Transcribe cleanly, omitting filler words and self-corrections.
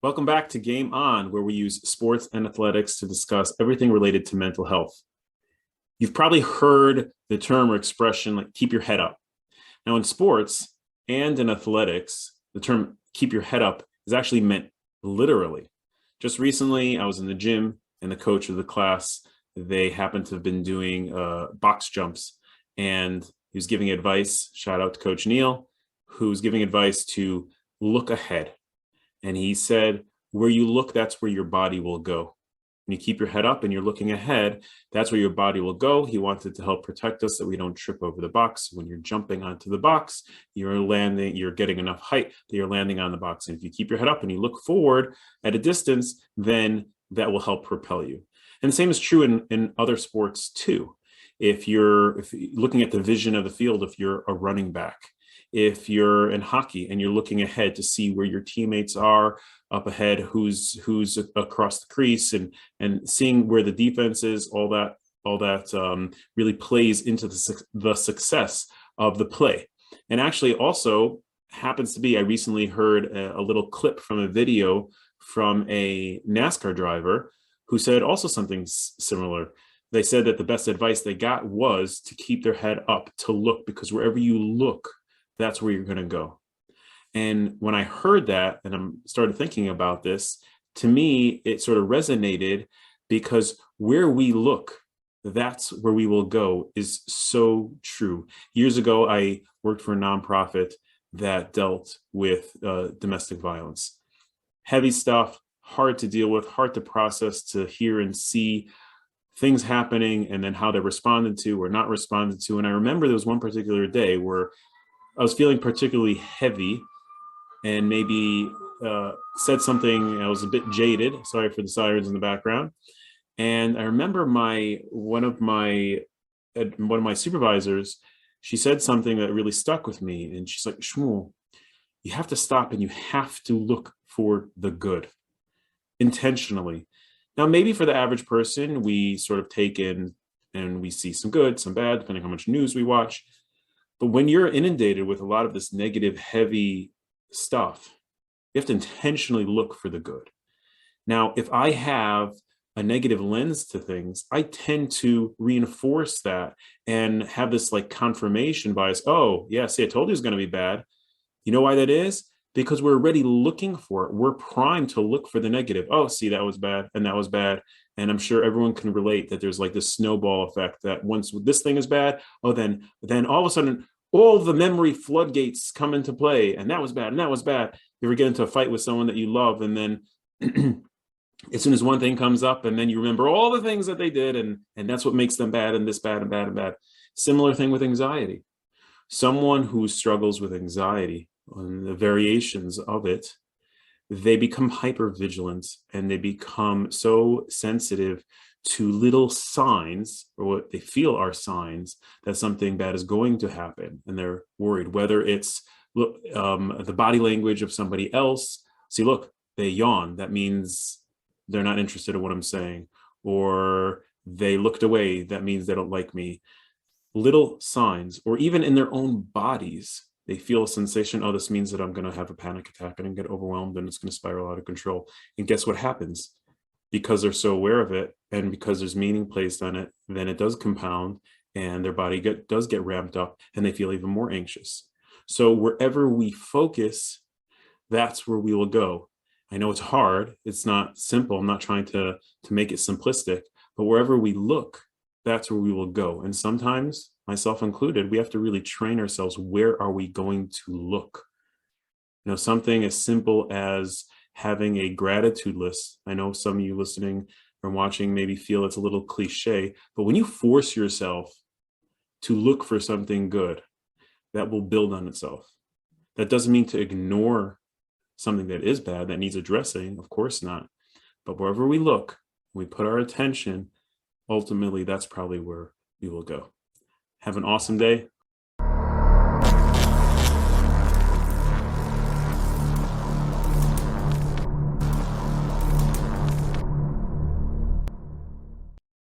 Welcome back to Game On, where we use sports and athletics to discuss everything related to mental health. You've probably heard the term or expression like keep your head up. Now, in sports and in athletics, the term keep your head up is actually meant literally. Just recently, I was in the gym and the coach of the class, they happened to have been doing box jumps, and he was giving advice. Shout out to Coach Neil, who's giving advice to look ahead. And he said, where you look, that's where your body will go. When you keep your head up and you're looking ahead, that's where your body will go. He wanted to help protect us that we don't trip over the box. When you're jumping onto the box, you're getting enough height that you're landing on the box. And if you keep your head up and you look forward at a distance, then that will help propel you. And the same is true in other sports too. If you're looking at the vision of the field, if you're a running back, if you're in hockey and you're looking ahead to see where your teammates are up ahead, who's across the crease, and seeing where the defense is, all that really plays into the success of the play. And actually also happens to be, I recently heard a little clip from a video from a NASCAR driver who said also something similar. They said that the best advice they got was to keep their head up, to look, because wherever you look, that's where you're going to go. And when I heard that and I started thinking about this, to me, it sort of resonated, because where we look, that's where we will go is so true. Years ago, I worked for a nonprofit that dealt with domestic violence. Heavy stuff, hard to deal with, hard to process, to hear and see things happening and then how they're responded to or not responded to. And I remember there was one particular day where I was feeling particularly heavy and maybe said something. I was a bit jaded. Sorry for the sirens in the background. And I remember one of my supervisors, she said something that really stuck with me. And she's like, Shmuel, you have to stop and you have to look for the good intentionally. Now, maybe for the average person, we sort of take in and we see some good, some bad, depending on how much news we watch. But when you're inundated with a lot of this negative, heavy stuff, you have to intentionally look for the good. Now, if I have a negative lens to things, I tend to reinforce that and have this like confirmation bias. Oh, yeah, see, I told you it was going to be bad. You know why that is? Because we're already looking for it. We're primed to look for the negative. Oh, see, that was bad and that was bad. And I'm sure everyone can relate that there's like this snowball effect that once this thing is bad, oh, then all of a sudden, all the memory floodgates come into play. And that was bad and that was bad. You ever get into a fight with someone that you love, and then as soon as one thing comes up, and then you remember all the things that they did, and that's what makes them bad, and this bad and bad and bad. Similar thing with anxiety. Someone who struggles with anxiety and the variations of it, they become hypervigilant and they become so sensitive to little signs, or what they feel are signs, that something bad is going to happen. And they're worried, whether it's the body language of somebody else. See, look, they yawn. That means they're not interested in what I'm saying. Or they looked away. That means they don't like me. Little signs, or even in their own bodies, they feel a sensation. Oh, this means that I'm going to have a panic attack and get overwhelmed and it's going to spiral out of control. And guess what happens? Because they're so aware of it and because there's meaning placed on it, then it does compound and their body does get ramped up and they feel even more anxious. So wherever we focus, that's where we will go. I know it's hard. It's not simple. I'm not trying to make it simplistic, but wherever we look, that's where we will go. And sometimes, myself included, we have to really train ourselves. Where are we going to look? You know, something as simple as having a gratitude list. I know some of you listening or watching maybe feel it's a little cliche, but when you force yourself to look for something good, that will build on itself. That doesn't mean to ignore something that is bad, that needs addressing, of course not. But wherever we look, we put our attention, ultimately, that's probably where we will go. Have an awesome day.